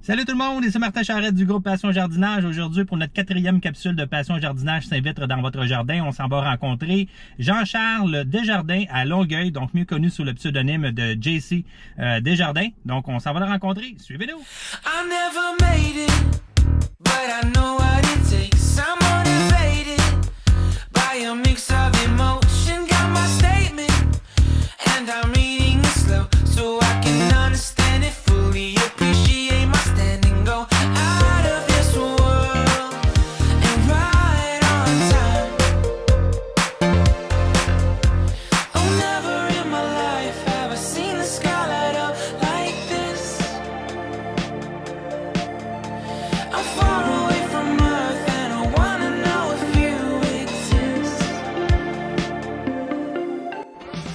Salut tout le monde, ici Martin Charette du groupe Passion Jardinage. Aujourd'hui, pour notre 4e capsule de Passion Jardinage s'invite dans votre jardin, on s'en va rencontrer Jean-Charles Desjardins à Longueuil, donc mieux connu sous le pseudonyme de JC Desjardins. Donc, on s'en va le rencontrer. Suivez-nous!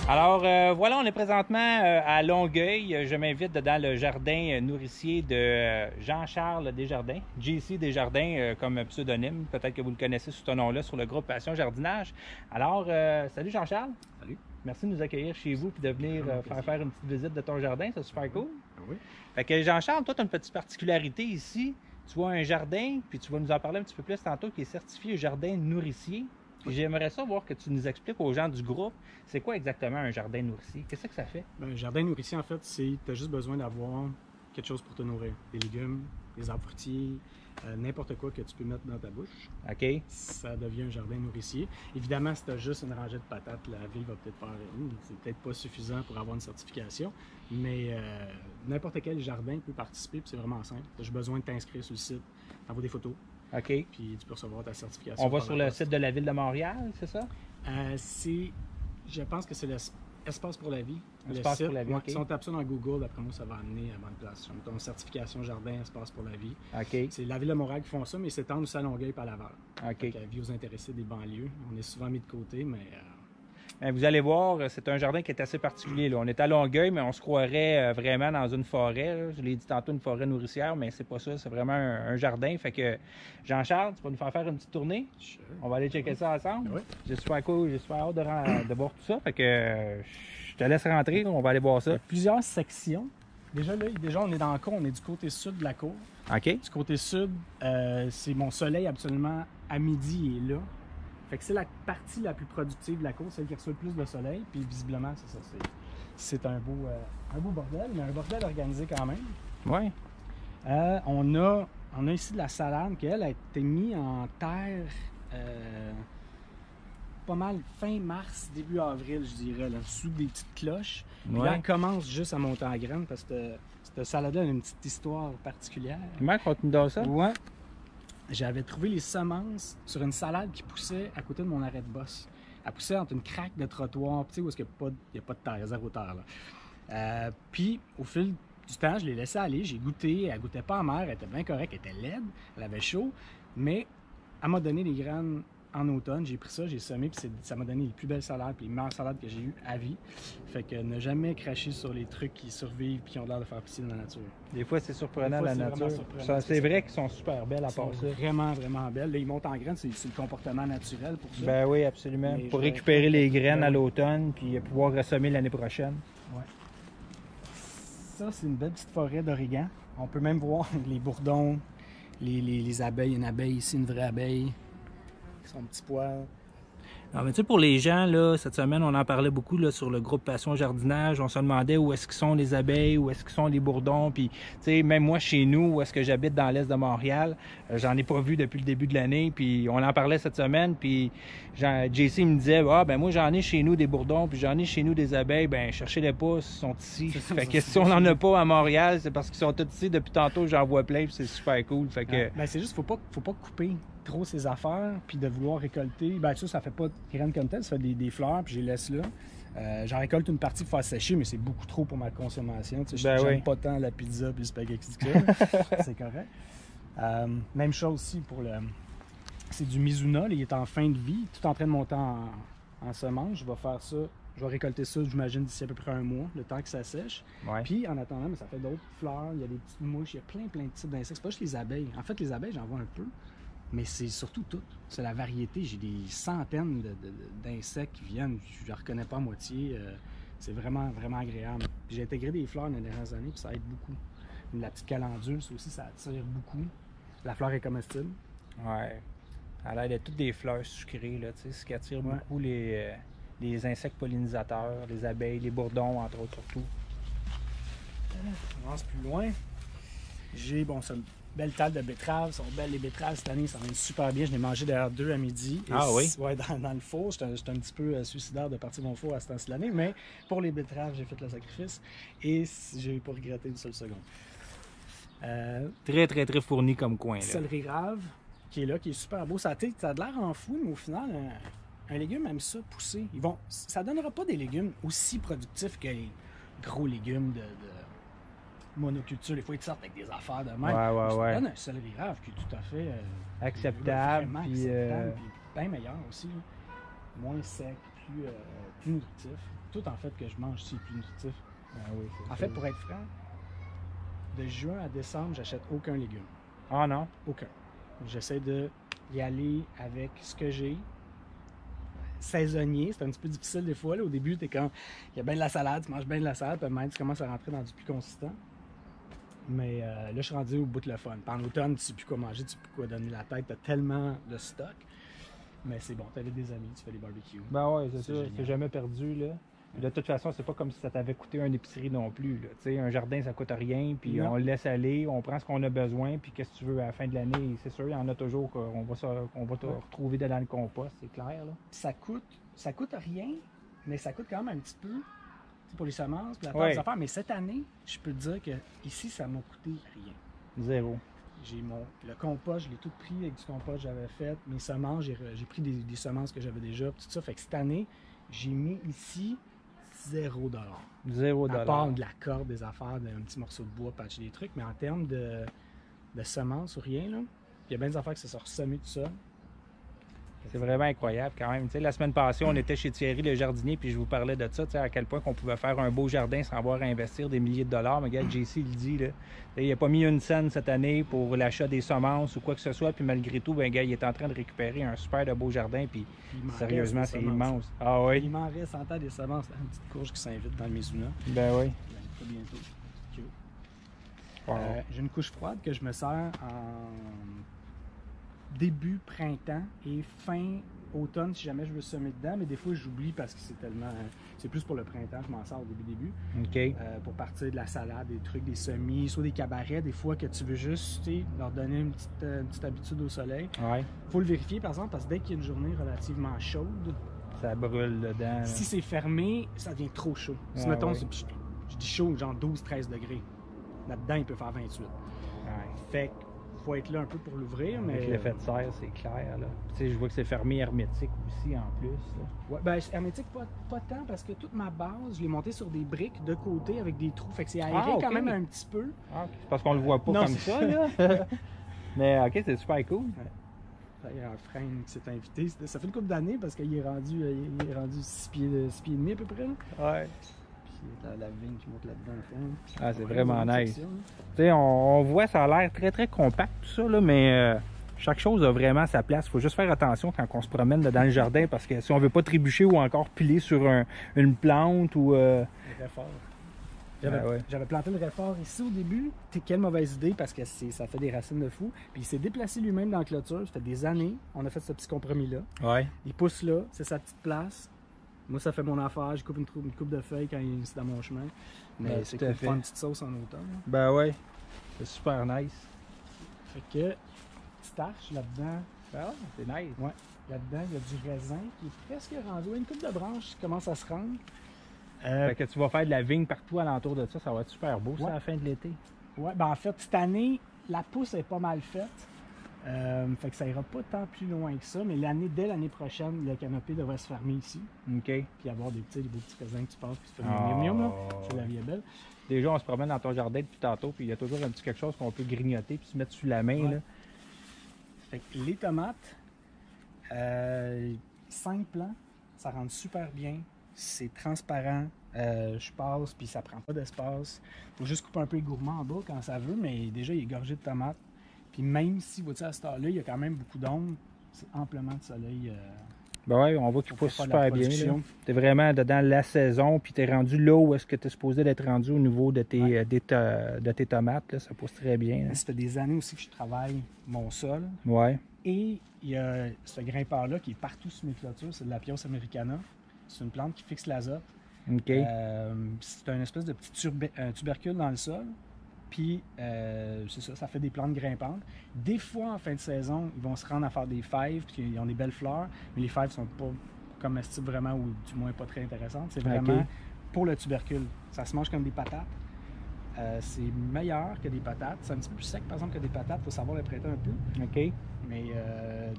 Alors voilà, on est présentement à Longueuil. Je m'invite dans le jardin nourricier de Jean-Charles Desjardins, JC Desjardins comme pseudonyme. Peut-être que vous le connaissez sous ce nom-là sur le groupe Passion Jardinage. Alors, salut Jean-Charles. Salut. Merci de nous accueillir chez vous et de venir faire une petite visite de ton jardin. C'est super cool. Oui. Fait que Jean-Charles, toi, tu as une petite particularité ici. Tu vois un jardin, puis tu vas nous en parler un petit peu plus tantôt, qui est certifié jardin nourricier. J'aimerais savoir que tu nous expliques aux gens du groupe, c'est quoi exactement un jardin nourricier? Qu'est-ce que ça fait? Un jardin nourricier, en fait, c'est tu as juste besoin d'avoir quelque chose pour te nourrir. Des légumes, des arbres fruitiers, n'importe quoi que tu peux mettre dans ta bouche. OK. Ça devient un jardin nourricier. Évidemment, si tu as juste une rangée de patates, la ville va peut-être faire c'est peut-être pas suffisant pour avoir une certification, mais n'importe quel jardin peut participer, puis c'est vraiment simple. Tu as juste besoin de t'inscrire sur le site, t'envoies des photos. OK. Puis tu peux recevoir ta certification. On va sur le site de la Ville de Montréal, c'est ça? Je pense que c'est l'Espace pour la vie. Espace pour la vie, OK. Si on tape ça dans Google, après moi, ça va amener à bonne place. Mettons certification jardin, Espace pour la vie. OK. C'est la Ville de Montréal qui font ça, mais c'est s'étendent aussi à Longueuil et à Laval. OK. Donc, avis aux intéressés des banlieues. On est souvent mis de côté, mais... Vous allez voir, c'est un jardin qui est assez particulier. Là. On est à Longueuil, mais on se croirait vraiment dans une forêt. Là. Je l'ai dit tantôt, une forêt nourricière, mais c'est pas ça. C'est vraiment un jardin. Fait que, Jean-Charles, tu vas nous faire une petite tournée? Sure. On va aller checker ça ensemble? Oui. J'ai super cool, j'ai super hâte de voir tout ça. Fait que, je te laisse rentrer, on va aller voir Il y ça. a plusieurs sections. Déjà, on est dans la cour, on est du côté sud de la cour. OK. Du côté sud, c'est mon soleil absolument à midi est là. Fait que c'est la partie la plus productive de la cour, celle qui reçoit le plus de soleil. Puis visiblement, c'est ça. C'est un beau bordel, mais un bordel organisé quand même. Oui. On a ici de la salade qui, elle, a été mise en terre pas mal fin mars, début avril, je dirais, là, sous des petites cloches. Puis là, elle commence juste à monter en graines parce que cette salade-là a une petite histoire particulière. Comment continue dans ça? Ouais. J'avais trouvé les semences sur une salade qui poussait à côté de mon arrêt de bosse. Elle poussait entre une craque de trottoir, tu sais, où il n'y a pas de terre, il y a zéro terre. Là. Puis, au fil du temps, je l'ai laissée aller, j'ai goûté, elle goûtait pas amère, elle était bien correcte, elle était laide, elle avait chaud, mais elle m'a donné des graines en automne, j'ai pris ça, j'ai semé, puis ça m'a donné les plus belles salades, puis les meilleures salades que j'ai eues à vie. Fait que ne jamais cracher sur les trucs qui survivent et qui ont l'air de faire pousser dans la nature. Des fois, c'est surprenant la nature. Surprenant. C'est vrai qu'ils sont super belles à Ils sont part ça. vraiment, vraiment belles. Là, ils montent en graines, c'est le comportement naturel pour ça. Ben oui, absolument. Mais Pour je vais récupérer les faire- graines Ben à oui. l'automne, puis pouvoir ressemer l'année prochaine. Ouais. Ça, c'est une belle petite forêt d'origan. On peut même voir les bourdons, les abeilles. Une abeille ici, une vraie abeille. Son petit poil. Non, mais tu sais, pour les gens, là, cette semaine, on en parlait beaucoup là, sur le groupe Passion Jardinage. On se demandait où est-ce qu'ils sont les abeilles, où est-ce qu'ils sont les bourdons. Puis, tu sais, même moi, chez nous, où est-ce que j'habite dans l'est de Montréal, j'en ai pas vu depuis le début de l'année. Puis, on en parlait cette semaine. Puis, JC me disait, ah, ben moi, j'en ai chez nous des bourdons, puis j'en ai chez nous des abeilles. Ben, cherchez-les pas, ils sont ici. Fait que si on n'en a pas à Montréal, c'est parce qu'ils sont tous ici. Depuis tantôt, j'en vois plein, puis c'est super cool. Fait que... Ben, c'est juste, faut pas couper trop ses affaires, puis de vouloir récolter. Ben, ça fait pas de graines comme tel, ça fait des fleurs, puis je les laisse là. J'en récolte une partie pour faire sécher, mais c'est beaucoup trop pour ma consommation. Tu sais, Ben j'aime oui. pas tant la pizza puis le spaghetti que c'est correct. Même chose aussi pour le... C'est du Mizuna, là, il est en fin de vie, tout en train de monter en semence. Je vais faire ça, je vais récolter ça, j'imagine, d'ici à peu près un mois, le temps que ça sèche. Ouais. Puis en attendant, mais ça fait d'autres fleurs, il y a des petites mouches, il y a plein de types d'insectes. C'est pas juste les abeilles. En fait, les abeilles, j'en vois un peu. Mais c'est surtout tout. C'est la variété. J'ai des centaines d'insectes qui viennent. Je ne reconnais pas à moitié. C'est vraiment, vraiment agréable. Puis j'ai intégré des fleurs dans les dernières années, puis ça aide beaucoup. La petite calendule, ça aussi, ça attire beaucoup. La fleur est comestible. Ouais. À l'air de toutes des fleurs sucrées, là, tu sais, ce qui attire beaucoup les insectes pollinisateurs, les abeilles, les bourdons, entre autres, surtout. On avance plus loin. J'ai, bon, c'est une belle table de betteraves. Elles sont belles, les betteraves, cette année, ça va super bien. Je n'ai mangé d'ailleurs 2 à midi. Et oui? Ouais, dans le four. J'étais un petit peu suicidaire de partir mon four à ce temps-ci de l'année, mais pour les betteraves, j'ai fait le sacrifice et j'ai pas regretté une seule seconde. Très, très, très fourni comme coin, là. Céleri rave, qui est là, qui est super beau. Ça a de l'air en fou, mais au final, un légume aime ça pousser. Ça donnera pas des légumes aussi productifs que les gros légumes de monoculture. Des fois, ils sortent avec des affaires de même. Ça donne un céleri rave qui est tout à fait acceptable. Vraiment puis, acceptable, puis bien meilleur aussi. Là. Moins sec, plus nutritif. Tout en fait que je mange ici est plus nutritif. oui, En fait, pour être franc, de juin à décembre, j'achète aucun légume. Ah non? Aucun. J'essaie de y aller avec ce que j'ai. Saisonnier, c'est un petit peu difficile des fois. Là. Au début, il y a bien de la salade, tu manges bien de la salade, puis maintenant tu commences à rentrer dans du plus consistant. Mais là, je suis rendu au bout de le fun. Puis en automne, tu sais plus quoi manger, tu sais plus quoi donner la tête, tu as tellement de stock. Mais c'est bon, tu as des amis, tu fais des barbecues. Ben ouais, c'est ça, génial. c'est jamais perdu, là. De toute façon, c'est pas comme si ça t'avait coûté une épicerie non plus. Là. Tu sais, un jardin, ça coûte rien, puis on le laisse aller, on prend ce qu'on a besoin, puis qu'est-ce que tu veux à la fin de l'année, c'est sûr, il y en a toujours qu'on va te retrouver dans le compost, c'est clair. Là. Ça coûte rien, mais ça coûte quand même un petit peu pour les semences, puis la part des affaires. Mais cette année, je peux te dire que ici, ça m'a coûté rien. Zéro. Le compost, je l'ai tout pris avec du compost que j'avais fait. Mes semences, j'ai pris des semences que j'avais déjà, tout ça. Fait que cette année, j'ai mis ici 0 $. 0 $. À part de la corde, des affaires, d'un petit morceau de bois, patcher des trucs. Mais en termes de semences ou rien, là, il y a bien des affaires qui se sont ressemées tout ça. C'est vraiment incroyable quand même. Tu sais, la semaine passée, on était chez Thierry le jardinier, puis je vous parlais de ça, tu sais, à quel point qu'on pouvait faire un beau jardin sans avoir à investir des milliers de dollars. Mais regarde, JC il dit, là, il n'a pas mis une scène cette année pour l'achat des semences ou quoi que ce soit, puis malgré tout, ben, gars, il est en train de récupérer un super de beau jardin, puis sérieusement, c'est immense. Ah oui? Il m'en reste en temps des semences, une petite courge qui s'invite dans le Mizuna. Ben oui. Très bientôt. Wow. J'ai une couche froide que je me sers en début printemps et fin automne si jamais je veux semer dedans, mais des fois j'oublie parce que c'est plus pour le printemps, je m'en sers au début. OK. Pour partir de la salade, des trucs, des semis, soit des cabarets, des fois que tu veux juste leur donner une petite habitude au soleil. Ouais. Faut le vérifier par exemple parce que dès qu'il y a une journée relativement chaude, ça brûle dedans. Là. Si c'est fermé, ça devient trop chaud. Si mettons, je dis chaud, genre 12-13 degrés. Là-dedans, il peut faire 28. Ouais. Fait que faut être là un peu pour l'ouvrir, mais... Avec l'effet de serre, c'est clair, là. Tu sais, je vois que c'est fermé hermétique aussi, en plus. Là. Ouais, ben hermétique, pas tant, parce que toute ma base, je l'ai montée sur des briques de côté avec des trous. Fait que c'est aéré quand même un petit peu. Ah, c'est parce qu'on le voit pas comme ça, là. Mais OK, c'est super cool. Ouais. Il y a un frein qui s'est invité. Ça fait une couple d'années parce qu'il est rendu 6 pieds et demi à peu près. Là. Ouais. La vigne qui monte là-dedans au fond. Ah, c'est vraiment nice. Tu sais, on voit, ça a l'air très, très compact tout ça, là, mais chaque chose a vraiment sa place. Il faut juste faire attention quand on se promène dans le jardin parce que si on veut pas trébucher ou encore piler sur une plante ou... Le réfort. J'avais planté le réfort ici au début. Quelle mauvaise idée parce que ça fait des racines de fou. Puis il s'est déplacé lui-même dans la clôture. Ça fait des années. On a fait ce petit compromis-là. Ouais. Il pousse là, c'est sa petite place. Moi, ça fait mon affaire. Je coupe une coupe de feuilles quand il est dans mon chemin. Mais c'est cool faire une petite sauce en automne. Là. Ben ouais. C'est super nice. Fait que, petite arche là-dedans. Ah, c'est nice. Ouais. Là-dedans, il y a du raisin qui est presque rendu. Une coupe de branches qui commence à se rendre. Fait que tu vas faire de la vigne partout alentour de ça. Ça va être super beau, ça, à la fin de l'été. Ouais, ben en fait, cette année, la pousse est pas mal faite. Fait que ça ira pas tant plus loin que ça, mais dès l'année prochaine, le canopé devrait se fermer ici. OK. Puis avoir des beaux petits raisins que tu passes, puis tu fais miam là. C'est la vie est belle. Déjà, on se promène dans ton jardin depuis tantôt, puis il y a toujours un petit quelque chose qu'on peut grignoter puis se mettre sous la main. Ouais. Là. Fait que les tomates, 5 plants, ça rentre super bien. C'est transparent. Je passe, puis ça prend pas d'espace. Faut juste couper un peu les gourmands en bas quand ça veut, mais déjà, il est gorgé de tomates. Puis même si, vous à cette heure-là, il y a quand même beaucoup d'ombre, c'est amplement de soleil Ben ouais, on voit qu'il Pour pousse faire de la super bien. production. Tu es vraiment dedans la saison, puis tu es rendu là où est-ce que tu es supposé d'être rendu au niveau de tes, de tes tomates. Là. Ça pousse très bien. Là. Ça fait des années aussi que je travaille mon sol. Ouais. Et il y a ce grimpeur-là qui est partout sur mes clôtures, c'est de la Pios americana. C'est une plante qui fixe l'azote. OK. C'est un espèce de petit tubercule dans le sol. Puis, c'est ça, ça fait des plantes grimpantes. Des fois, en fin de saison, ils vont se rendre à faire des fèves, puis ils ont des belles fleurs, mais les fèves sont pas comestibles vraiment, ou du moins pas très intéressantes. C'est vraiment OK. pour le tubercule. Ça se mange comme des patates. C'est meilleur que des patates. C'est un petit peu plus sec, par exemple, que des patates. Il faut savoir les prêter un peu. OK. Mais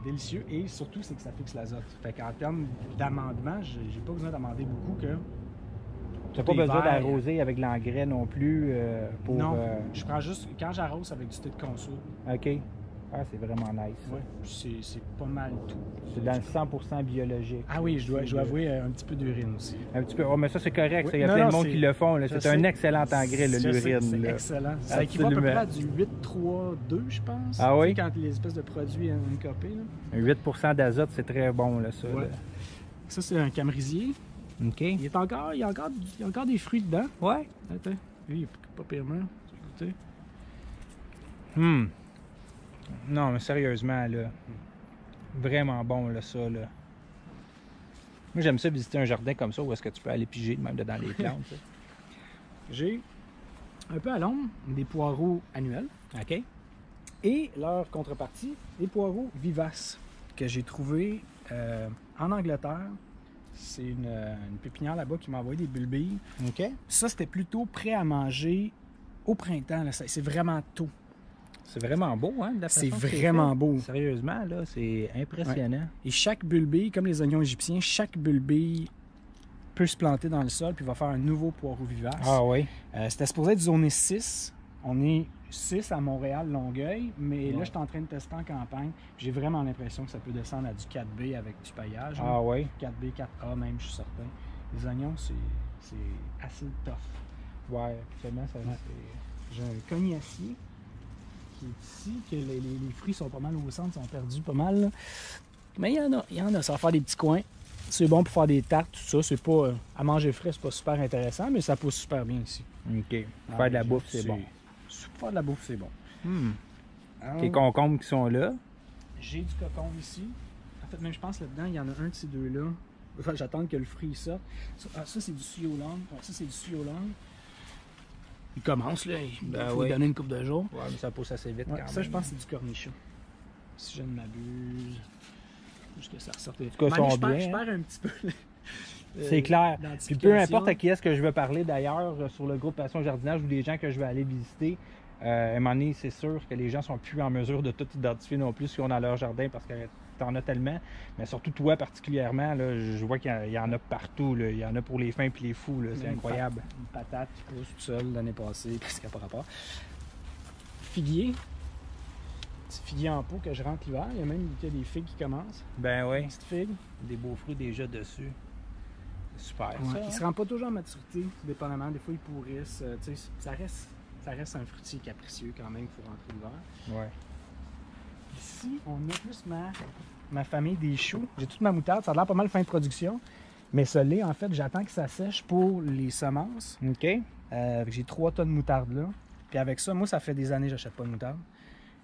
délicieux. Et surtout, c'est que ça fixe l'azote. Fait qu'en termes d'amendement, j'ai pas besoin d'amender beaucoup que... Tu n'as pas besoin d'arroser avec l'engrais non plus pour... Non, je prends juste... Quand j'arrose avec du thé de conso. OK. Ah, c'est vraiment nice. Ouais, c'est pas mal tout. C'est dans le 100% biologique. Ah oui, je dois avouer un petit peu d'urine aussi. Un petit peu. Oh, mais ça, c'est correct. Oui. Ça. Il y a Non, plein non, de monde c'est- qui le font. là. je C'est un sais. excellent engrais, Je sais, l'urine. c'est là. excellent. Ça équivaut à peu Absolument. près à du 8-3-2, je pense. Ah oui? Tu sais, quand les espèces de produits incopés. Là. Un 8% d'azote, c'est très bon, là, ça. Ouais. là. Ça, c'est un camrisier. OK. Il y a encore des fruits dedans. Ouais. Attends. Lui, il est pas pire mal. Écoutez. Non, mais sérieusement, là. Vraiment bon, là, ça, là. Moi, j'aime ça visiter un jardin comme ça où est-ce que tu peux aller piger même dedans les plantes. ça. J'ai un peu à l'ombre des poireaux annuels. OK. Et leur contrepartie, des poireaux vivaces que j'ai trouvés en Angleterre. C'est une pépinière là-bas qui m'a envoyé des bulbilles. OK. Ça, c'était plutôt prêt à manger au printemps. Là. C'est vraiment tôt. C'est vraiment beau, hein, de la C'est façon que vraiment fait. beau. Sérieusement, là, c'est impressionnant. Et chaque bulbille, comme les oignons égyptiens, chaque bulbille peut se planter dans le sol puis va faire un nouveau poireau vivace. Ah oui. C'était supposé être zoné 6. On est 6 à Montréal, Longueuil, mais là, Ouais. je suis en train de tester en campagne. J'ai vraiment l'impression que ça peut descendre à du 4B avec du paillage. Ah oui. 4B, 4A même, je suis certain. Les oignons, c'est assez tough. Ouais, absolument, ça, Ouais. J'ai un cognacier qui est ici, que les fruits sont pas mal au centre, sont perdus pas mal. Là. Mais il y en a, ça va faire des petits coins. C'est bon pour faire des tartes, tout ça. C'est pas à manger frais, c'est pas super intéressant, mais ça pousse super bien ici. OK. Faire de la bouffe, c'est bon. Faire de la bouffe, c'est bon. Les concombres qui sont là. J'ai du cocombe ici. En fait, même je pense là-dedans, il y en a un de ces deux-là. Enfin, j'attends que le fruit sorte. Ça, c'est du suyolang. Ça, c'est du suyolang. Il commence, là. Il faut lui donner une coupe de jours. Ouais, mais ça pousse assez vite Ouais, quand ça, même. je pense que c'est du cornichon. Si je ne m'abuse. Juste que ça ressorte. En tout cas, ils sont bien, Je perds un petit peu. C'est clair. Puis l'identification. peu importe à qui est-ce que je veux parler d'ailleurs sur le groupe Passion Jardinage ou des gens que je vais aller visiter, à un moment donné, c'est sûr que les gens sont plus en mesure de tout identifier non plus ce qu'ils ont dans leur jardin parce que t'en as tellement. Mais surtout toi particulièrement, là, je vois qu'il y en a partout. Là. Il y en a pour les fins et les fous. là. C'est incroyable. Une patate qui pousse tout seul l'année passée, parce qu'il n'y a pas rapport. Figuier. Petit figuier en pot que je rentre l'hiver. Il y a même des figues qui commencent. Ben oui. Petite figue. Des beaux fruits déjà dessus. C'est super Ouais, ça. ils se rendent pas toujours en maturité, dépendamment. Des fois, ils pourrissent. Tu sais, ça reste un fruitier capricieux quand même, il faut rentrer l'hiver. Ouais. Ici, on a plus ma famille des choux. J'ai toute ma moutarde. Ça a l'air pas mal fin de production. Mais ce lait, en fait, j'attends que ça sèche pour les semences. OK. J'ai 3 tonnes de moutarde là. Puis avec ça, moi, ça fait des années que j'achète pas de moutarde.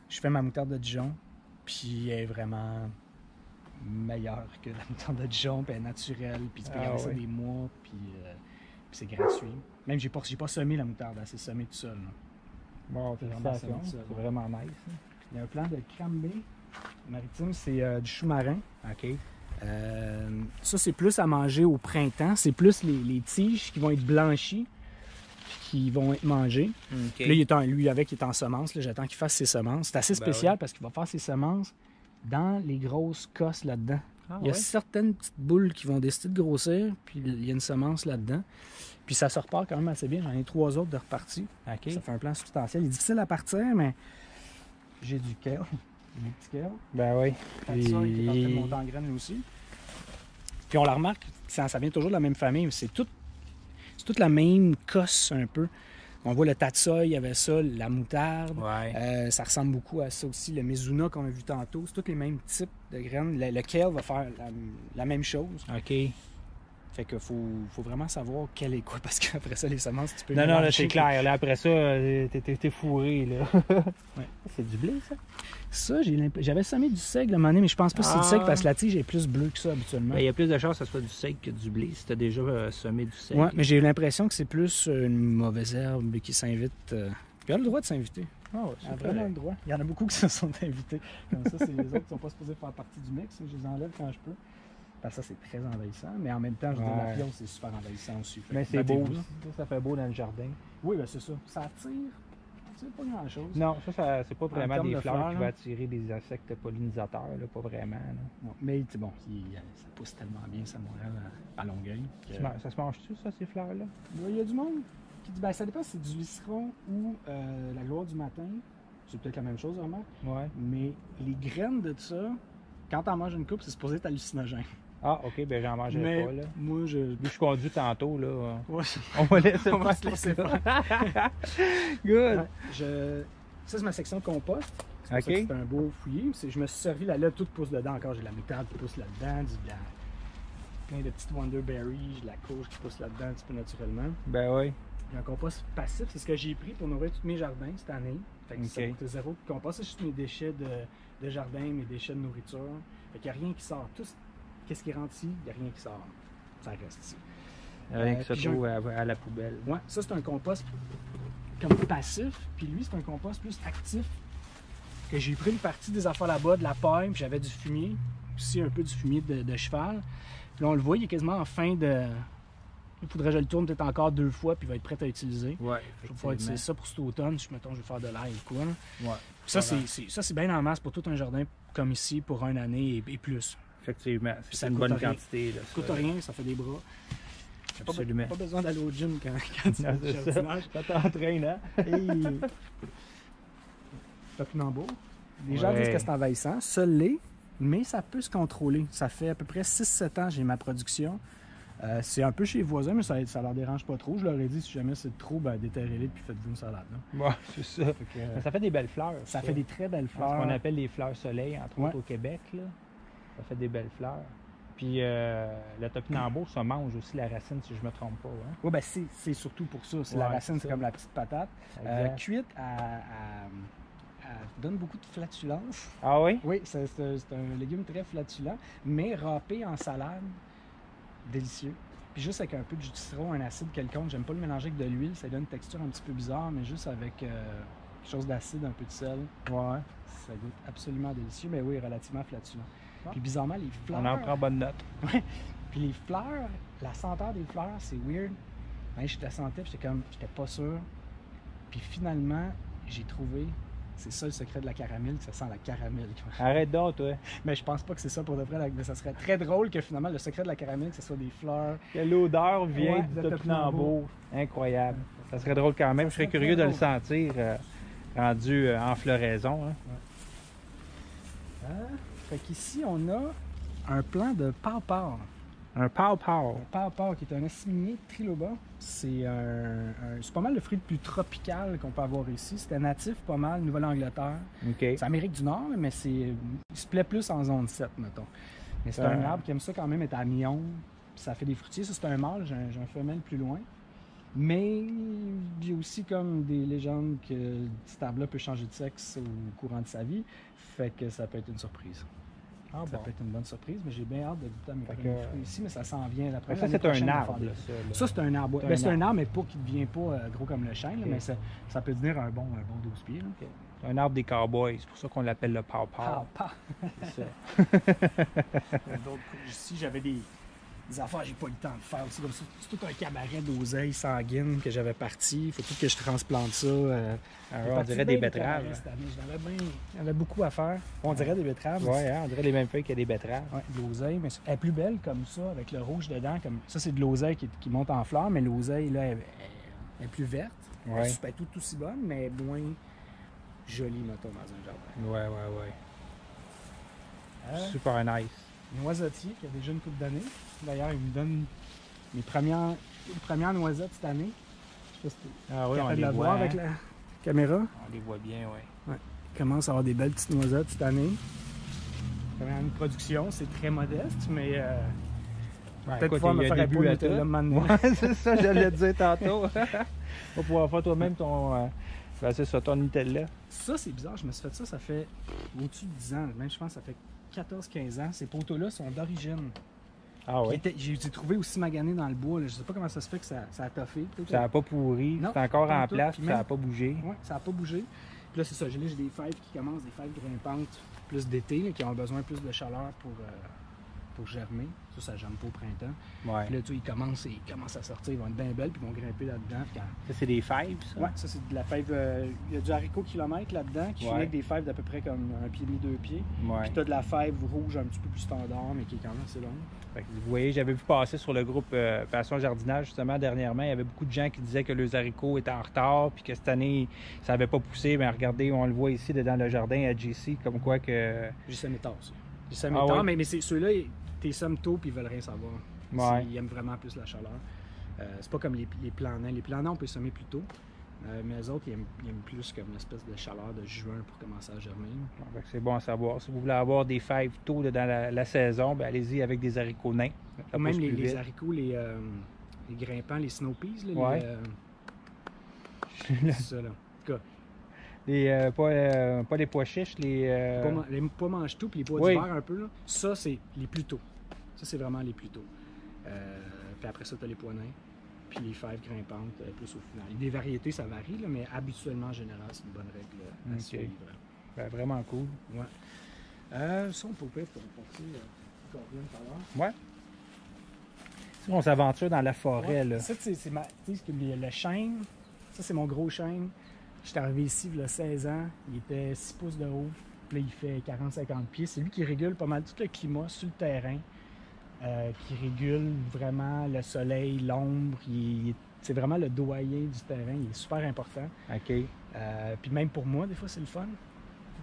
Je fais ma moutarde de Dijon. Puis elle est vraiment meilleure que la moutarde de Dijon. Puis elle est naturelle. Puis tu peux garder ça des mois. Puis c'est gratuit. Même, j'ai pas semé la moutarde. Elle s'est semée tout seul. Là. Bon, félicitations. C'est vraiment nice. Hein. Il y a un plan de crambé maritime. C'est du chou marin. OK. Ça, c'est plus à manger au printemps. C'est plus les tiges qui vont être blanchies qui vont être mangées. OK. Puis là, lui, il est en semences. Là, j'attends qu'il fasse ses semences. C'est assez spécial parce qu'il va faire ses semences dans les grosses cosses là-dedans. Il y a certaines petites boules qui vont décider de grossir, puis il y a une semence là-dedans. Puis ça se repart quand même assez bien. J'en ai 3 autres de repartis. OK. Ça fait un plan substantiel. Il est difficile à partir, mais j'ai du kale. Du petit kale. Ben oui. Ça, il est en train de monter en graines lui aussi. Puis on la remarque, ça vient toujours de la même famille. C'est toute la même cosse un peu. On voit le tatsoi, il y avait ça, la moutarde. Ouais. Ça ressemble beaucoup à ça aussi, le mizuna qu'on a vu tantôt. C'est tous les mêmes types de graines. Le kale va faire la même chose. OK. Fait qu'il faut vraiment savoir quel est quoi, parce qu'après ça, les semences, tu peux... Non, là, mélanger. c'est clair. Là, après ça, t'es fourré, là. Ouais. C'est du blé, ça? Ça, j'avais semé du seigle à un moment donné, mais je pense pas que c'est du seigle parce que la tige est plus bleue que ça habituellement. Ben, il y a plus de chances que ce soit du seigle que du blé si t'as déjà semé du seigle. Ouais, mais j'ai l'impression que c'est plus une mauvaise herbe qui s'invite. Puis elle a le droit de s'inviter. Ah ouais, Elle a vraiment le droit. Il y en a beaucoup qui se sont invités. Comme ça, c'est les autres qui sont pas supposés faire partie du mix. Je les enlève quand je peux. Parce que ça, c'est très envahissant. Mais en même temps, je veux dire, la pionce, c'est super envahissant aussi. Mais c'est beau aussi. Ça fait beau dans le jardin. Oui, ben c'est ça. Ça attire. C'est pas grand-chose. Non, ça c'est pas vraiment termes des de fleurs fleurs, qui là. vont attirer des insectes pollinisateurs, là, pas vraiment. Là. Ouais, mais bon, ça pousse tellement bien, ça Montréal à Longueuil. Ça se mange-tu, ça, ces fleurs-là? Il y a du monde qui dit, ben ça dépend si c'est du liceron ou la gloire du matin. C'est peut-être la même chose, vraiment. Ouais. Mais les graines de ça, quand t'en manges une coupe, c'est supposé être hallucinogène. Ah, OK, ben j'en mangerai pas, là. Moi, Vu que je conduis tantôt, là, Ouais. on va laisser On va faire se laisser ça. Good! Ouais, ça, c'est ma section de compost. C'est OK. c'est un beau fouillis. Je me suis servi là, tout pousse dedans encore. J'ai la moutarde qui pousse là-dedans, plein de petites Wonderberries, j'ai de la courge qui pousse là-dedans un petit peu naturellement. Ben oui. Il y a un compost passif, c'est ce que j'ai pris pour nourrir tous mes jardins cette année. Fait que ça OK. coûte zéro de compost. C'est juste mes déchets de jardin, mes déchets de nourriture. Fait qu'il n'y a rien qui sort. Tout qu'est-ce qui rentre ici, il n'y a rien qui sort. Ça reste ici. Rien que ça puis trouve à la poubelle. Ouais, ça c'est un compost comme passif, puis lui c'est un compost plus actif. Que j'ai pris une partie des affaires là-bas, de la paille, puis j'avais du fumier, aussi un peu du fumier de cheval. Puis là on le voit, il est quasiment en fin de... Il faudrait que je le tourne peut-être encore 2 fois, puis il va être prêt à utiliser. Ouais, Je vais pouvoir utiliser ça pour cet automne, si mettons je vais faire de l'ail ou quoi. Là. Ouais. Puis ça c'est bien en masse pour tout un jardin comme ici, pour une année et plus. Effectivement, Puis c'est une bonne rien. quantité. Là, Ça coûte rien, ça fait des bras. Absolument. Pas besoin d'aller au gym quand tu Non, fais du c'est ça. jardinage. Ça t'entraîne, hein? Et... topinambour. Les gens Ouais. disent que c'est envahissant. Ça l'est, mais ça peut se contrôler. Ça fait à peu près 6-7 ans que j'ai ma production. C'est un peu chez les voisins, mais ça leur dérange pas trop. Je leur ai dit, si jamais c'est trop, ben, déterrez-les puis faites-vous une salade. Là. Ouais, c'est ça. Fait que, Mais ça fait des belles fleurs. ça fait des très belles Ce fleurs. qu'on appelle les fleurs soleil, entre Ouais. autres au Québec. Là. Ça fait des belles fleurs. Puis le topinambour, ça mange aussi la racine, si je me trompe pas. Hein? Ouais, ben c'est surtout pour ça. C'est la Ouais, racine, c'est c'est ça. comme la petite patate. Exact. Cuite, elle donne beaucoup de flatulence. Ah oui? Oui, c'est un légume très flatulent, mais râpé en salade, délicieux. Puis juste avec un peu de jus de citron, un acide quelconque. J'aime pas le mélanger avec de l'huile, ça donne une texture un petit peu bizarre, mais juste avec quelque chose d'acide, un peu de sel. Ouais. Ça goûte absolument délicieux, mais oui, relativement flatulent. Ah. Puis bizarrement, les fleurs... On en prend bonne note. Puis les fleurs, la senteur des fleurs, c'est weird. Hein, je la sentais, puis j'étais pas sûr. Puis finalement, j'ai trouvé, c'est ça le secret de la caramel, que ça sent la caramel. Arrête donc, toi. Mais je pense pas que c'est ça pour de vrai, mais ça serait très drôle que finalement, le secret de la caramel, que ce soit des fleurs. Que l'odeur vient Ouais, du de topinambour. Incroyable. Ça serait drôle quand même. Je serais serait curieux très de le drôle. sentir rendu en floraison. Hein. Fait qu'ici, on a un plant de pawpaw. Un pow-pow. Un pawpaw qui est un assimilé triloba. C'est c'est pas mal le fruit le plus tropical qu'on peut avoir ici. C'était natif pas mal, Nouvelle-Angleterre. OK. C'est Amérique du Nord, mais il se plaît plus en zone 7, mettons. Mais c'est un arbre qui aime ça quand même être à mi-ombre. Puis ça fait des fruitiers. Ça, c'est un mâle. J'ai un femelle plus loin. Mais il y a aussi comme des légendes que cet arbre-là peut changer de sexe au courant de sa vie. Fait que ça peut être une surprise. Ah, Ça bon. peut être une bonne surprise, mais j'ai bien hâte de goûter à mes Fait premiers que- fruits ici, mais ça s'en vient. Ça, c'est un arbre. Là, Ça, c'est un arbre. C'est Ben, un c'est un arbre, mais pas qui ne devient pas gros comme le chêne, là, Ok. mais ça peut devenir un bon 12 pieds. Là. C'est un arbre des cowboys. C'est pour ça qu'on l'appelle le pow-pow. Pawpaw. C'est ça. D'autres couches ici, j'avais des affaires, j'ai pas eu le temps de faire aussi. Comme ça, c'est tout un cabaret d'oseille sanguine que j'avais parti. Il faut tout que je transplante ça. On dirait des betteraves. J'avais beaucoup à faire. On dirait des betteraves. Ouais, hein, on dirait les mêmes feuilles qu'il y a des betteraves. Ouais, de l'oseille, mais elle est plus belle comme ça, avec le rouge dedans. Comme... Ça, c'est de l'oseille qui monte en fleurs, mais l'oseille, là, elle est plus verte. Ouais. Elle est tout aussi bonne, mais moins jolie, mettons, dans un jardin. Ouais, ouais, ouais. Euh, Super nice. Noisetier, qui a déjà une couple d'années. D'ailleurs, il me donne mes premières noisettes cette année. Je sais pas si Ah oui, tu on de les la voit, voir hein. avec la caméra. On les voit bien, oui. Il commence à avoir des belles petites noisettes cette année. C'est vraiment une production, c'est très modeste, mais peut-être pouvoir me faire un pot de Nutella maintenant. Ouais, c'est ça, j'allais te dire tantôt. On va pouvoir faire toi-même ton... ben, c'est ça, ton Nutella. Ça, c'est bizarre, je me suis fait ça, ça fait au-dessus de 10 ans. Même, je pense que ça fait 14-15 ans. Ces poteaux-là sont d'origine. Ah oui? J'ai trouvé aussi magané dans le bois. Là. Je sais pas comment ça se fait que ça a toffé. Ça n'a pas pourri, c'est encore en place, puis ça n'a pas bougé. Oui, ça n'a pas bougé. Puis là, c'est ça, j'ai des fèves qui commencent, des fèves grimpantes plus d'été, qui ont besoin plus de chaleur pour germer. Ça germe pas au printemps. Ouais. Puis là, tu sais, ils commencent à sortir, ils vont être bien belles, puis ils vont grimper là-dedans. Ça, c'est des fèves, ça? Ouais, ça, c'est de la fève. Il y a du haricot kilomètre là-dedans, qui finit avec des fèves d'à peu près comme 1 pied et demi, 2 pieds. Ouais. Puis tu as de la fève rouge un petit peu plus standard, mais qui est quand même assez longue. Fait que, vous voyez, j'avais vu passer sur le groupe Passion Jardinage, justement, dernièrement, il y avait beaucoup de gens qui disaient que les haricots étaient en retard, puis que cette année, ça n'avait pas poussé. Mais regardez, on le voit ici, dans le jardin à JC, comme quoi que... J'ai semé tard, ça. J'ai semé tard, mais ceux-là, t'es sommes tôt, puis ils veulent rien savoir. Ouais. Ils aiment vraiment plus la chaleur. C'est pas comme les plants nains. Les plants nains, on peut semer plus tôt. Mais les autres, ils aiment plus comme une espèce de chaleur de juin pour commencer à germer. C'est bon à savoir. Si vous voulez avoir des fèves tôt dans la saison, ben allez-y avec des haricots nains. Ou même les haricots, les grimpants, les snow peas. Là, c'est ça, là. En tout cas, pas les pois chiches, les pois mange-tout, puis les pois d'hiver un peu. Là. Ça, c'est les plus tôt. Ça, c'est vraiment les plus tôt. Puis après ça, tu as les pois nains. Puis les fèves grimpantes plus au final. Des variétés, ça varie, là, mais habituellement, en général, c'est une bonne règle à suivre. Ben, vraiment cool. Ouais. Ça, on peut faire pour partir encore bien tout à l'heure. Ouais. Si on s'aventure dans la forêt, là. Ça, c'est le chêne. Ça, c'est mon gros chêne. J'étais arrivé ici, il y a 16 ans. Il était 6 pouces de haut. Puis là, il fait 40-50 pieds. C'est lui qui régule pas mal tout le climat sur le terrain. Qui régule vraiment le soleil, l'ombre. C'est vraiment le doyen du terrain. Il est super important. OK. Puis même pour moi, des fois, c'est le fun.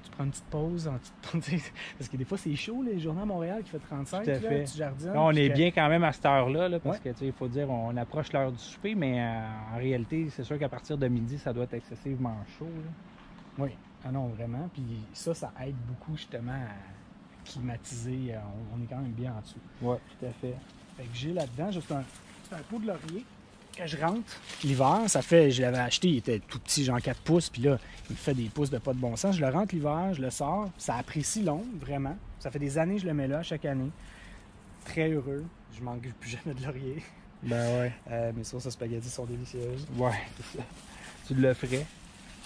Tu prends une petite pause. Parce que des fois, c'est chaud, les journées à Montréal qui fait 35. Tout à fait. Tu jardines. Là, on est bien quand même à cette heure-là, parce que, il faut dire, on approche l'heure du souper, mais en réalité, c'est sûr qu'à partir de midi, ça doit être excessivement chaud. Là. Oui. Ah non, vraiment. Puis ça aide beaucoup, justement, à climatisé, on est quand même bien en dessous. Oui, tout à fait. Fait que j'ai là-dedans juste un pot de laurier que je rentre l'hiver. Ça fait, je l'avais acheté, il était tout petit, genre 4 pouces, puis là, il me fait des pouces de pas de bon sens. Je le rentre l'hiver, je le sors, ça apprécie l'ombre, vraiment. Ça fait des années que je le mets là, chaque année. Très heureux. Je manque plus jamais de laurier. Ben ouais. Mes sauces à spaghetti sont délicieuses. Ouais, c'est ça. Tu le ferais.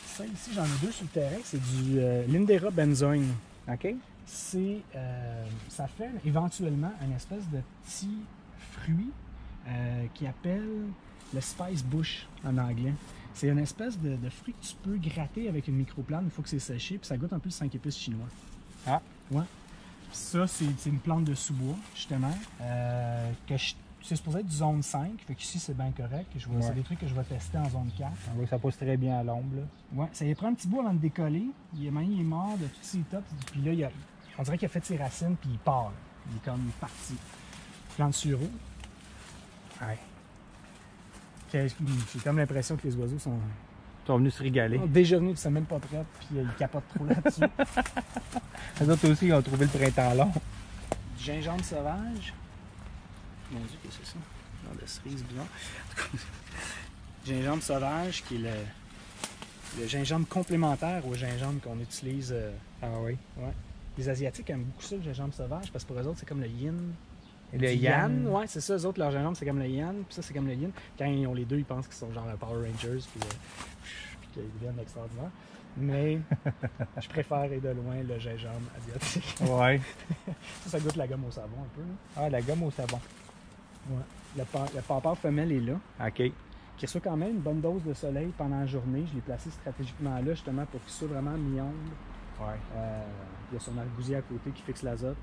Ça, ici, j'en ai 2 sur le terrain. C'est du Lindera benzoin. OK. Ça fait éventuellement une espèce de petit fruit qui appelle le spice bush en anglais. C'est une espèce de fruit que tu peux gratter avec une microplante une fois que c'est séché, puis ça goûte un peu le 5 épices chinois. Ah! Ouais. Ça, c'est une plante de sous-bois, justement, c'est supposé être du zone 5, fait qu'ici c'est bien correct. C'est des trucs que je vais tester en zone 4. Ah oui, ça pousse très bien à l'ombre. Ouais, ça y prend un petit bout avant de décoller. Il est mort de tous ses tops, puis là, on dirait qu'il a fait ses racines, puis il part. Là. Il est comme parti. Plante sureau. Ouais. J'ai comme l'impression que les oiseaux sont venus se régaler. Déjà venus, ils sont même pas prêts, puis ils capotent trop là-dessus. Les autres aussi, ils ont trouvé le printemps long. Du gingembre sauvage. Mon Dieu, qu'est-ce que c'est ça? Genre de cerise bizarre. Gingembre sauvage, qui est le gingembre complémentaire au gingembre qu'on utilise. Ah oui? Ouais. Les Asiatiques aiment beaucoup ça, le gingembre sauvage, parce que pour eux autres, c'est comme le yin. Et le yan? Ouais, c'est ça. Eux autres, leur gingembre, c'est comme le yan, puis ça, c'est comme le yin. Quand ils ont les deux, ils pensent qu'ils sont genre Power Rangers, puis qu'ils deviennent extraordinaires. Mais je préfère de loin le gingembre asiatique. Ouais. Ça goûte la gomme au savon un peu. Là. Ah, la gomme au savon. Ouais. Le papa femelle est là. OK. Qui reçoit quand même une bonne dose de soleil pendant la journée. Je l'ai placé stratégiquement là, justement, pour qu'il soit vraiment mi-ombre. Ouais. Il y a son argousier à côté qui fixe l'azote.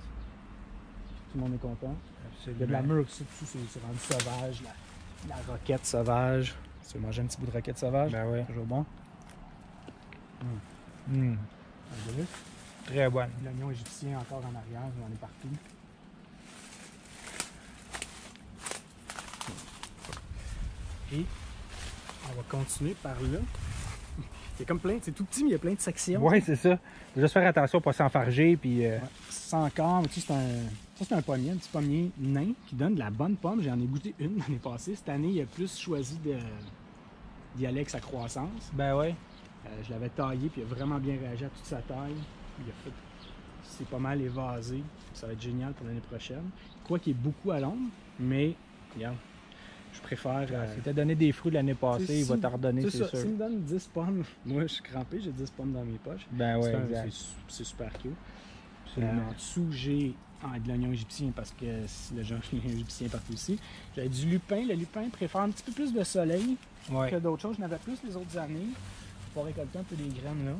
Tout le monde est content. Absolument. Il y a de la mûre aussi dessus, c'est rendu sauvage. La roquette sauvage. Si tu veux manger un petit bout de roquette sauvage, ben ouais. Toujours bon. Très bonne. L'oignon égyptien encore en arrière, j'en ai partout. Et On va continuer par là. Il y a comme plein, c'est tout petit, mais il y a plein de sections. Oui, c'est ça. Faut juste faire attention pour pas s'enfarger. Puis, Ouais. Ça encore, mais tu sais, c'est un pommier, un petit pommier nain qui donne de la bonne pomme. J'en ai goûté une l'année passée. Cette année, il a plus choisi d'y aller avec sa croissance. Ben ouais. Je l'avais taillé, puis il a vraiment bien réagi à toute sa taille. C'est pas mal évasé. Ça va être génial pour l'année prochaine. Quoi qu'il est beaucoup à l'ombre, mais regarde, je préfère. Si t'as donné des fruits l'année passée, il va t'en redonner, c'est sûr. S'il me donne 10 pommes, moi je suis crampé, j'ai 10 pommes dans mes poches. Ben ouais, exact. C'est super cute. Absolument. En dessous, j'ai de l'oignon égyptien parce que l'oignon égyptien partout ici. J'avais du lupin. Le lupin préfère un petit peu plus de soleil que d'autres choses. Je n'avais plus les autres années. Pour récolter un peu des graines là.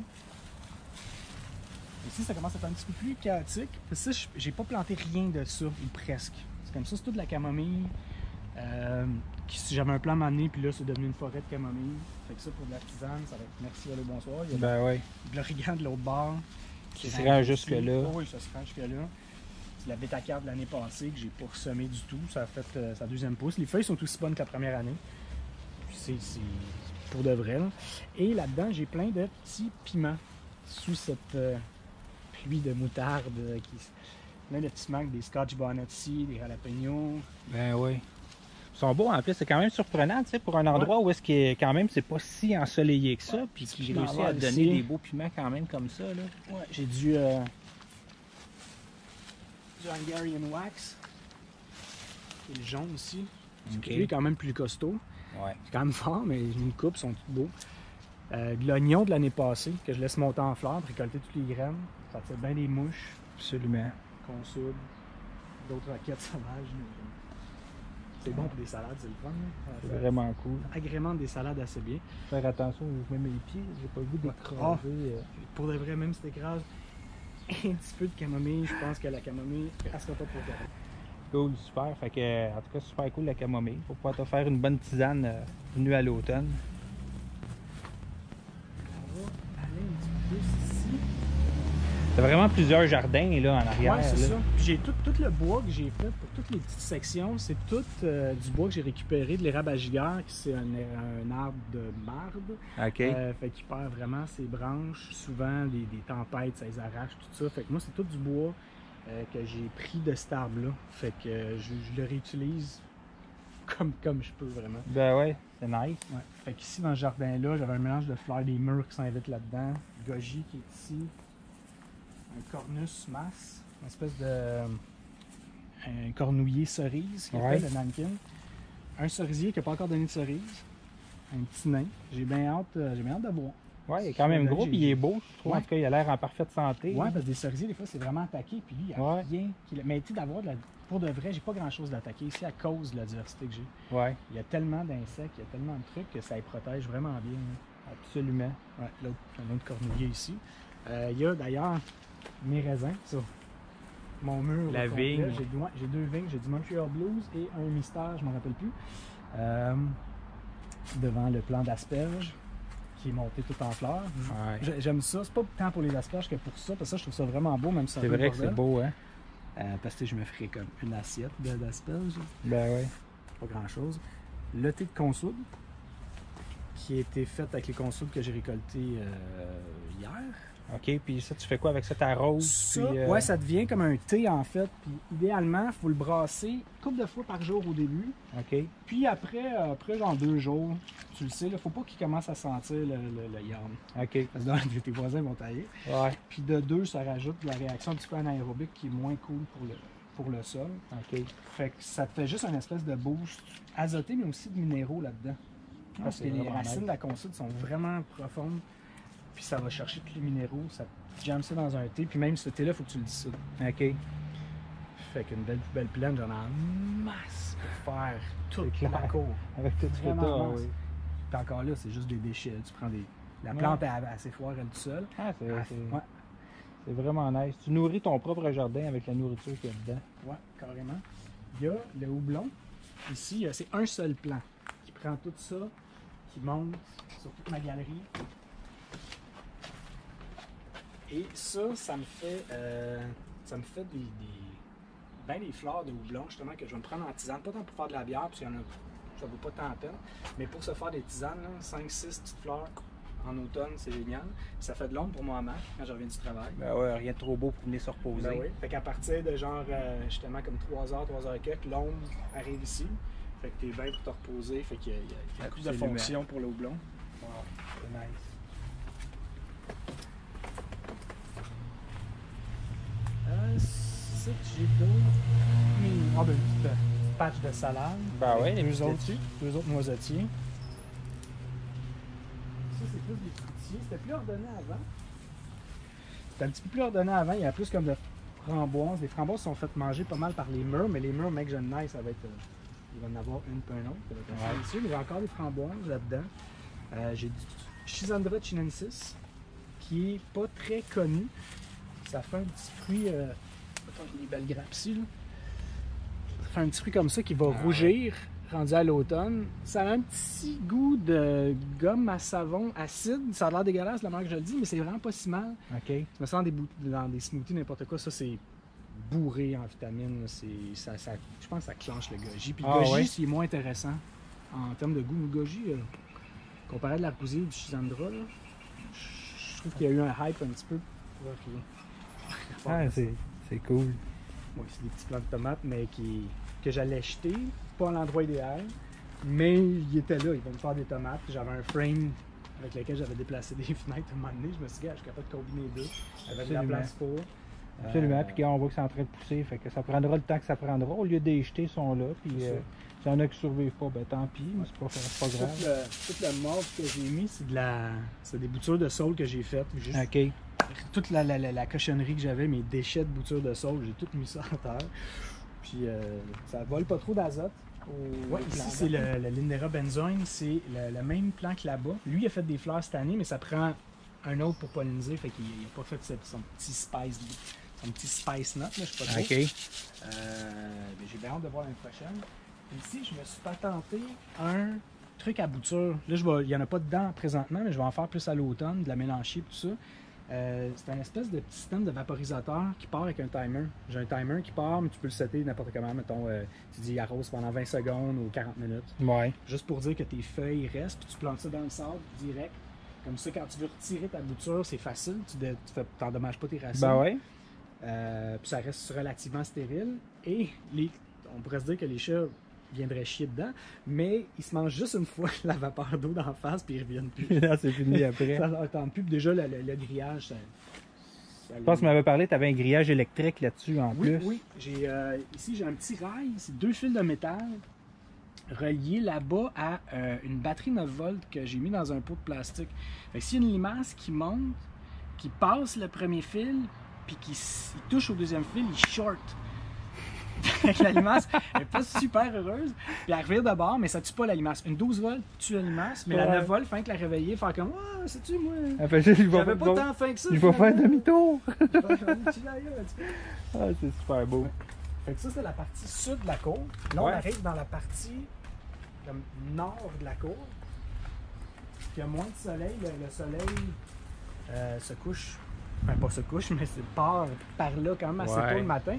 Ici, ça commence à être un petit peu plus chaotique. Ça, j'ai pas planté rien de ça, ou presque. C'est comme ça, c'est toute de la camomille. J'avais un plan m'amener, puis là, c'est devenu une forêt de camomille. Fait que ça, pour de la tisane, ça va être merci, allô, bonsoir. Il y a de l'origan de l'autre bord. Qui se rend jusque-là. Oui, ça se rend jusque-là. C'est la bétacarde de l'année passée que j'ai pas semé du tout. Ça a fait sa deuxième pousse. Les feuilles sont aussi bonnes que la première année. C'est pour de vrai. Là. Et là-dedans, j'ai plein de petits piments sous cette pluie de moutarde. Plein de petits manques, des scotch bonnet ici, des jalapenos. Ben oui. Ils sont beaux en plus, c'est quand même surprenant, tu sais, pour un endroit où est-ce que quand même c'est pas si ensoleillé que ça, puis qui réussit à donner des beaux piments quand même comme ça, là. Ouais, j'ai du Hungarian Wax. Et le jaune aussi. Okay. Lui est quand même plus costaud. Ouais. C'est quand même fort, mais une coupe, sont tout beaux. De l'oignon de l'année passée, que je laisse monter en fleurs, récolter toutes les graines. Ça attire bien les mouches. Absolument. Qu'on soude. D'autres roquettes sauvages. C'est bon pour des salades, c'est le fun. C'est vraiment cool. Agrémente des salades assez bien. Faire attention, je mets mes pieds, j'ai pas le goût d'écraser. Pour de vrai, même si t'écrases un petit peu de camomille, je pense que la camomille, elle sera pas trop terrible. Cool, super. Fait que, en tout cas, super cool la camomille. Pour pouvoir te faire une bonne tisane venue à l'automne. On va aller un petit peu plus ici. T'as vraiment plusieurs jardins là en arrière. Ouais, c'est là. ça. Puis j'ai tout le bois que j'ai fait pour toutes les petites sections, c'est tout du bois que j'ai récupéré de l'érable à giguère, qui c'est un arbre de marde. OK. Fait qu'il perd vraiment ses branches. Souvent, des tempêtes, ça les arrache, tout ça. Fait que moi, c'est tout du bois que j'ai pris de cet arbre-là. Fait que je le réutilise comme je peux vraiment. Ben ouais, c'est nice. Ouais. Fait qu'ici, dans ce jardin-là, j'avais un mélange de fleurs des mûres qui s'invitent là-dedans. Goji qui est ici. Un cornus masse, une espèce de un cornouiller cerise qui est fait de nankin. Un cerisier qui n'a pas encore donné de cerise. Un petit nain. J'ai bien hâte de voir. Ouais, il est quand même gros puis il est beau. Je trouve Ouais. en tout cas il a l'air en parfaite santé. Ouais, parce que des cerisiers, des fois, c'est vraiment attaqué. Puis lui, il n'y a rien. Mais tu sais, d'avoir pour de vrai, j'ai pas grand chose d'attaquer ici à cause de la diversité que j'ai. Ouais. Il y a tellement d'insectes, il y a tellement de trucs que ça les protège vraiment bien. Là. Absolument. Ouais, l'autre, un autre cornouiller ici. Il y a d'ailleurs mes raisins sur mon mur. La vigne. J'ai deux vignes, j'ai du Montreal Blues et un mystère, je m'en rappelle plus. Devant le plant d'asperges qui est monté tout en fleurs. Ouais. J'aime ça. C'est pas tant pour les asperges que pour ça, parce que ça, je trouve ça vraiment beau, même si ça c'est vrai que c'est beau, hein? parce que je me ferais comme une assiette d'asperges. Ben ouais. Pas grand chose. Le thé de consoude, qui a été fait avec les consoudes que j'ai récoltées hier. OK, puis ça, tu fais quoi avec ça? T'arroses? Ça, puis, ouais, ça devient comme un thé en fait. Puis idéalement, il faut le brasser une couple de fois par jour au début. OK. Puis après genre 2 jours, tu le sais, il ne faut pas qu'il commence à sentir le yarn. OK. Parce que là, tes voisins vont tailler. Ouais. Puis de 2, ça rajoute de la réaction un petit peu anaérobique qui est moins cool pour le sol. OK. Fait que ça te fait juste une espèce de boost azoté, mais aussi de minéraux là-dedans. Parce que les racines de la consoude sont vraiment profondes. Puis ça va chercher tous les minéraux, ça jamme ça dans un thé, puis même ce thé-là, il faut que tu le dissoutes. OK. Fait qu'une belle poubelle pleine, j'en ai en masse pour faire toute C'est la clair. cour. Avec tout ce que t'as, Vraiment masse. oui. Puis encore là, c'est juste des déchets. Tu prends la plante à ses foires elle toute seule. Ah, c'est Ouais, c'est vraiment nice. Tu nourris ton propre jardin avec la nourriture qu'il y a dedans. ouais, carrément. Il y a le houblon. Ici, c'est un seul plant qui prend tout ça, qui monte sur toute ma galerie. Et ça me fait des fleurs de houblon, justement, que je vais me prendre en tisane. Pas tant pour faire de la bière, parce qu'il y en a ça vaut pas tant la peine. Mais pour se faire des tisanes, 5-6 petites fleurs en automne, c'est génial. Puis ça fait de l'ombre pour moi à Mac quand je reviens du travail. Ben ouais, rien de trop beau pour venir se reposer. Ben oui. Fait qu'à partir de genre, justement, comme 3h, 3h et quelques, l'ombre arrive ici. Fait que t'es bien pour te reposer. Fait qu'il y a beaucoup de fonctions pour le houblon. Wow, c'est nice. C'est que j'ai d'autres. Ah, ben, une petite patch de salade. Ben ouais, les deux autres noisetiers. Ça, c'est plus des fruitiers. C'était plus ordonné avant. C'était un petit peu plus ordonné avant. Il y a plus comme de framboises. Les framboises sont faites manger pas mal par les mûres, mais les mûres, mec, j'aime nice, ça va être. Il va en avoir une peu un autre. Ça va être délicieux. Mais j'ai encore des framboises là-dedans. J'ai du Schisandra chinensis, qui est pas très connu. Ça fait un petit fruit. Attends, j'ai des belles grappes ici. Là. Ça fait un petit fruit comme ça qui va rougir, rendu à l'automne. Ça a un petit goût de gomme à savon acide. Ça a l'air dégueulasse la manière que je le dis, mais c'est vraiment pas si mal. OK. Tu me sens dans des smoothies, n'importe quoi. Ça, c'est bourré en vitamines. Je pense que ça clenche le goji. Puis le goji, c'est moins intéressant en termes de goût. Le goji, comparé à de l'argousier du Schisandra, je trouve qu'il y a eu un hype un petit peu. Ah, c'est cool. Oui, c'est des petits plants de tomates, mais que j'allais jeter, pas à l'endroit idéal, mais il était là, il va me faire des tomates. J'avais un frame avec lequel j'avais déplacé des fenêtres à un moment donné. Je me suis dit, je suis capable de combiner les deux, avec de la place pour. Absolument, puis on voit que c'est en train de pousser, fait que ça prendra le temps que ça prendra. Au lieu de les jeter, ils sont là, puis s'il y en a qui ne survivent pas, ben tant pis, mais c'est pas grave. Tout le mauve que j'ai mis, c'est des boutures de saule que j'ai faites. OK. Toute la cochonnerie que j'avais, mes déchets de boutures de saule, j'ai tout mis ça en terre. Puis ça vole pas trop d'azote. Ouais, ici, c'est le Lindera benzoin, c'est le même plant que là-bas. Lui, il a fait des fleurs cette année, mais ça prend un autre pour polliniser, fait qu'il n'a pas fait son petit spice nut, là, je sais pas trop. OK. J'ai bien hâte de voir l'année prochaine. Ici, je me suis patenté un truc à bouture. Là, il n'y en a pas dedans présentement, mais je vais en faire plus à l'automne, de la mélanger et tout ça. C'est un espèce de petit système de vaporisateur qui part avec un timer. J'ai un timer qui part, mais tu peux le setter n'importe comment. Mettons, tu dis arrose pendant 20 secondes ou 40 minutes. Ouais. Juste pour dire que tes feuilles restent, puis tu plantes ça dans le sable direct. Comme ça, quand tu veux retirer ta bouture, c'est facile. Tu n'endommages pas tes racines. Ben ouais. Puis ça reste relativement stérile. Et on pourrait se dire que les chats viendraient chier dedans, mais ils se mangent juste une fois la vapeur d'eau d'en face, puis ils reviennent plus. Là, c'est fini après. Ça leur tente plus. Puis déjà, le grillage, je pense que tu m'avais parlé, tu avais un grillage électrique là-dessus en plus. Oui. Ici, j'ai un petit rail, c'est 2 fils de métal reliés là-bas à une batterie 9 volts que j'ai mis dans un pot de plastique. Fait que s'il y a une limace qui monte, qui passe le premier fil, puis qui touche au deuxième fil, il short. La limace n'est pas super heureuse, puis elle revient de bord, mais ça tue pas la limace. Une 12 volts tue la limace, mais la 9 volts fait que la réveiller, faire comme « Ah, sais-tu, moi, j'avais pas tant faim que ça. » Il va faire demi-tour. Ah, c'est super beau. Fait que ça, c'est la partie sud de la cour. Là, on arrive dans la partie comme nord de la cour. Il y a moins de soleil. Le soleil se couche, enfin pas se couche, mais c'est part par là quand même assez tôt le matin.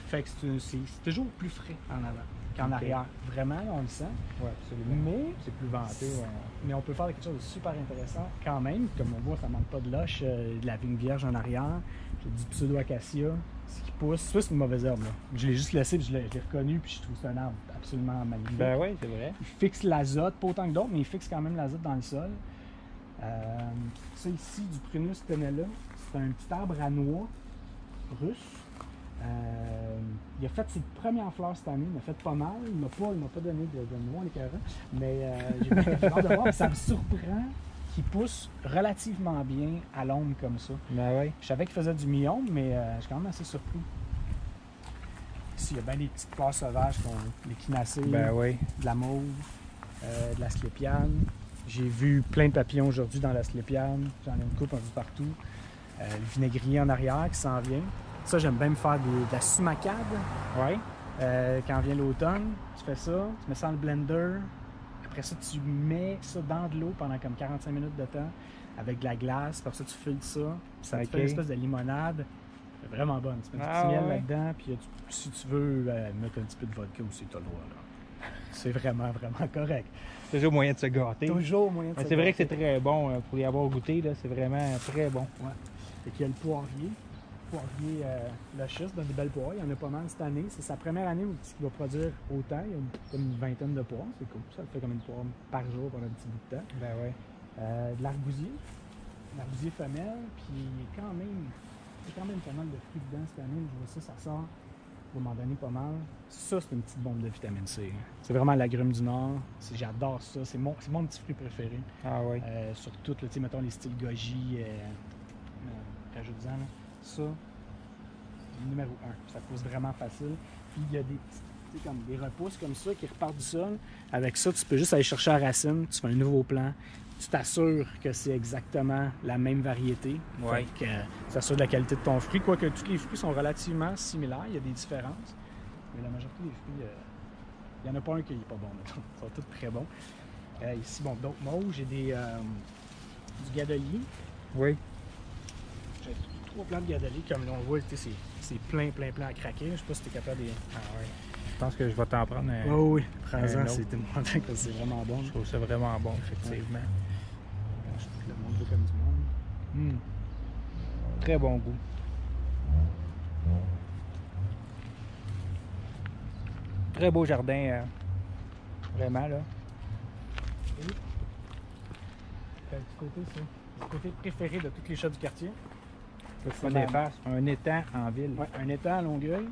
Fait que c'est toujours plus frais en avant qu'en arrière. Vraiment, là, on le sent. Oui, absolument. Mais c'est plus venté. Mais on peut faire quelque chose de super intéressant quand même. Comme on voit, ça manque pas de loche, de la vigne vierge en arrière. J'ai du pseudo-acacia, ce qui pousse. Ça, c'est une mauvaise herbe. Là. Je l'ai juste laissé, puis je l'ai reconnu, puis je trouve que c'est un arbre absolument magnifique. Ben oui, c'est vrai. Il fixe l'azote, pas autant que d'autres, mais il fixe quand même l'azote dans le sol. Ça ici, du Prunus tenella, c'est un petit arbre à noix russe. Il a fait ses premières fleurs cette année, il m'a fait pas mal, il m'a pas donné de noix l'écœurant, mais j'ai hâte de voir, ça me surprend qu'il pousse relativement bien à l'ombre comme ça. Ben oui. Je savais qu'il faisait du mi-ombre, mais je suis quand même assez surpris. Ici, il y a bien des petites fleurs sauvages, les quinacées, ben oui. De la mauve, de la sclépiane. J'ai vu plein de papillons aujourd'hui dans la sclépiane, j'en ai une coupe un peu partout. Le vinaigrier en arrière qui s'en vient. Ça, j'aime bien me faire de la sumacade. Ouais. Quand vient l'automne, tu fais ça, tu mets ça dans le blender. Après ça, tu mets ça dans de l'eau pendant comme 45 minutes de temps avec de la glace. Après ça, tu filtres ça. Puis ça te fait une espèce de limonade. C'est vraiment bonne. Tu mets du petit miel là-dedans. Puis si tu veux mettre un petit peu de vodka aussi, tu as le droit. Là. c'est vraiment, vraiment correct. Toujours moyen de se gâter. Toujours moyen de se C'est vrai que c'est gâter. très bon pour y avoir goûté, là, c'est vraiment très bon. Ouais. Fait qu'il y a le poirier. Le Lochus donne des belles poires. Il y en a pas mal cette année. C'est sa première année où il va produire autant. Il y a comme une vingtaine de poires. C'est cool. Ça fait comme une poire par jour pendant un petit bout de temps. Ben ouais. De l'argousier. L'argousier femelle. Puis il y a quand même pas mal de fruits dedans cette année. Je vois ça sort. Va m'en donner pas mal. Ça, c'est une petite bombe de vitamine C. C'est vraiment l'agrume du Nord. J'adore ça. C'est mon petit fruit préféré. Ah ouais. Surtout, tu sais, mettons les styles goji, rajoute-en, là. Ça, numéro 1. Ça pousse vraiment facile. Puis il y a des petits, tu sais, comme des repousses comme ça qui repartent du sol. Avec ça, tu peux juste aller chercher la racine, tu fais un nouveau plant. Tu t'assures que c'est exactement la même variété. Ouais. Fait que tu t'assures de la qualité de ton fruit. Quoique tous les fruits sont relativement similaires, il y a des différences. Mais la majorité des fruits, il n'y en a pas un qui n'est pas bon. Mettons. Ils sont tous très bons. Ici, bon, d'autres mauves, j'ai du gadolier. Oui. J'ai 3 plants de gadolier. Comme là, on voit, c'est plein à craquer. Je sais pas si tu es capable de... Ah ouais. Je pense que je vais t'en prendre un. Oh oui, prends-en, autre. c'est demandant que c'est vraiment bon. Je trouve ça vraiment bon, effectivement. Je te le montre comme du monde. Très bon goût. Très beau jardin, vraiment là. Et le petit côté, ça. C'est le côté préféré de tous les chats du quartier. On dépasse un étang en ville. Ouais, un étang à Longueuil.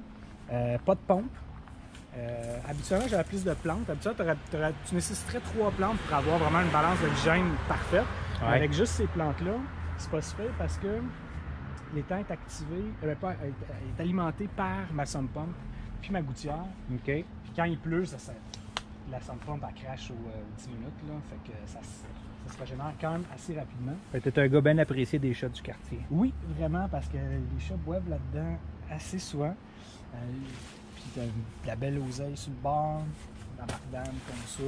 Pas de pompe. Habituellement, j'avais plus de plantes. Habituellement, tu nécessiterais 3 plantes pour avoir vraiment une balance d'oxygène parfaite. Ouais. Avec juste ces plantes-là, c'est pas super parce que l'étang est activé, est alimenté par ma sump pump puis ma gouttière. OK. Puis quand il pleut, la sump pump elle crache aux 10 minutes. Là, fait que ça se régénère quand même assez rapidement. T'es un gars bien apprécié des chats du quartier. Oui, vraiment, parce que les chats boivent là-dedans assez souvent. Puis t'as de la belle oseille sur le bord, la bardane comme ça.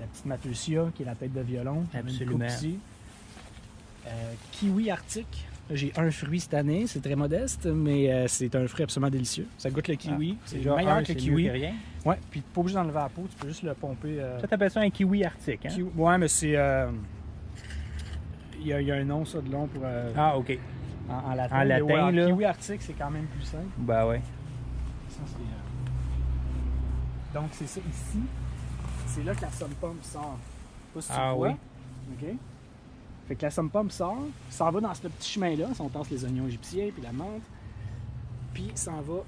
La petite Mateusia, qui est la tête de violon. Absolument. Kiwi arctique. J'ai un fruit cette année, c'est très modeste, mais c'est un fruit absolument délicieux. Ça goûte le kiwi, c'est meilleur que le kiwi. Mieux que rien. Ouais, puis pas obligé d'enlever la peau, tu peux juste le pomper. Ça t'appelle ça un kiwi arctique, hein? Ouais, mais c'est... Il y a un nom, ça, de long pour... Ah, OK. En latin. En latin, ouais, là. Kiwi arctique, c'est quand même plus simple. Ben ouais. Ça, donc, c'est ça ici. C'est là que la sump pump sort. Je sais pas si tu le vois. Oui. OK. Fait que la sump pump sort, s'en va dans ce petit chemin-là. On tasse les oignons égyptiens puis la menthe. Puis s'en va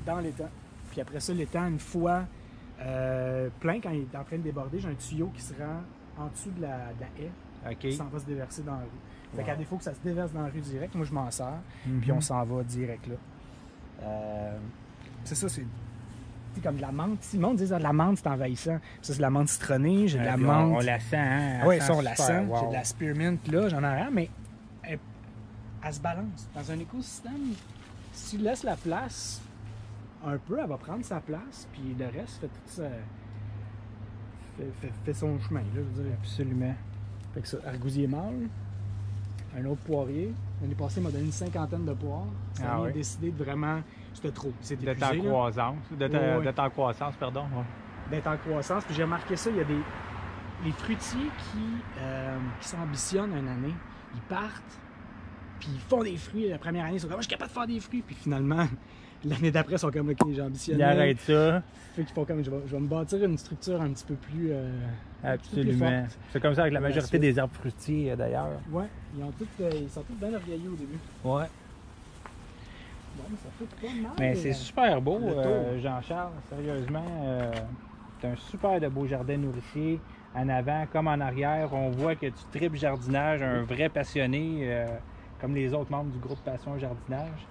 dans l'étang. Puis après ça, l'étang, une fois plein, quand il est en train de déborder, j'ai un tuyau qui se rend en dessous de la haie. OK. Qui s'en va se déverser dans la rue. Fait Wow. qu'à défaut que ça se déverse dans la rue direct, moi je m'en sers. Mhm. Puis on s'en va direct là. C'est ça, c'est comme de la menthe. Si le monde dit de la menthe, c'est envahissant. Ça, c'est de la menthe citronnée, j'ai de la Puis menthe. On la sent, hein? Oui, Elle ça, on la super. sent. Wow. J'ai de la spearmint là, j'en ai rien, mais elle se balance. Dans un écosystème, si tu laisses la place un peu, elle va prendre sa place, puis le reste fait tout ça. Fait son chemin, là, je veux dire. Absolument. Fait que ça, argousier mâle, un autre poirier. L'année passée, il m'a donné une 50aine de poires. Cette année, il a décidé de vraiment. C'était trop. C'était D'être en croissance. D'être en croissance, pardon. Ouais. D'être en croissance. Puis j'ai remarqué ça, il y a les fruitiers qui s'ambitionnent une année. Ils partent, puis ils font des fruits. La première année, ils sont comme, je suis capable de faire des fruits. Puis finalement, l'année d'après, ils sont comme, ok, j'ambitionne. Ils arrêtent ça. Fait qu'ils font comme, je vais me bâtir une structure un petit peu plus. Absolument. C'est comme ça avec la majorité des arbres fruitiers, d'ailleurs. Ouais, ils sont tous bien orgueilleux au début. Ouais. Bon, mais ça fait pas mal. Mais c'est super beau, le tour. Jean-Charles. Sérieusement, c'est un super de beau jardin nourricier. En avant comme en arrière, on voit que tu tripes jardinage, un vrai passionné, comme les autres membres du groupe Passion Jardinage.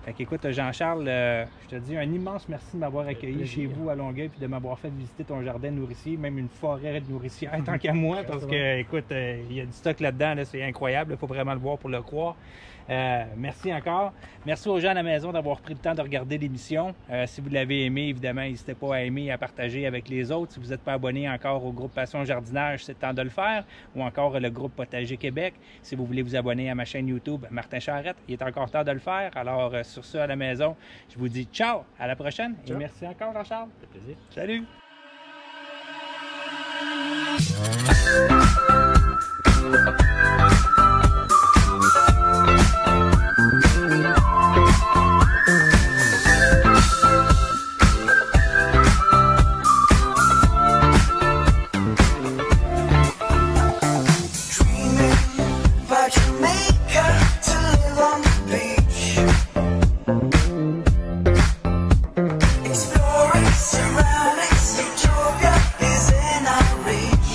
Fait qu'écoute, Jean-Charles, je te dis un immense merci de m'avoir accueilli chez vous à Longueuil puis de m'avoir fait visiter ton jardin nourricier, même une forêt nourricière tant qu'à moi, parce que, écoute, il y a du stock là-dedans, là, c'est incroyable, il faut vraiment le voir pour le croire. Merci encore. Merci aux gens à la maison d'avoir pris le temps de regarder l'émission. Si vous l'avez aimé, évidemment, n'hésitez pas à aimer et à partager avec les autres. Si vous n'êtes pas abonné encore au groupe Passion Jardinage, c'est le temps de le faire. Ou encore le groupe Potager Québec. Si vous voulez vous abonner à ma chaîne YouTube, Martin Charrette, il est encore temps de le faire. Alors, sur sur ça à la maison. Je vous dis ciao, à la prochaine. Ciao. Et merci encore, Jean-Charles. Ça fait plaisir. Salut! Surroundings, utopia is in our reach.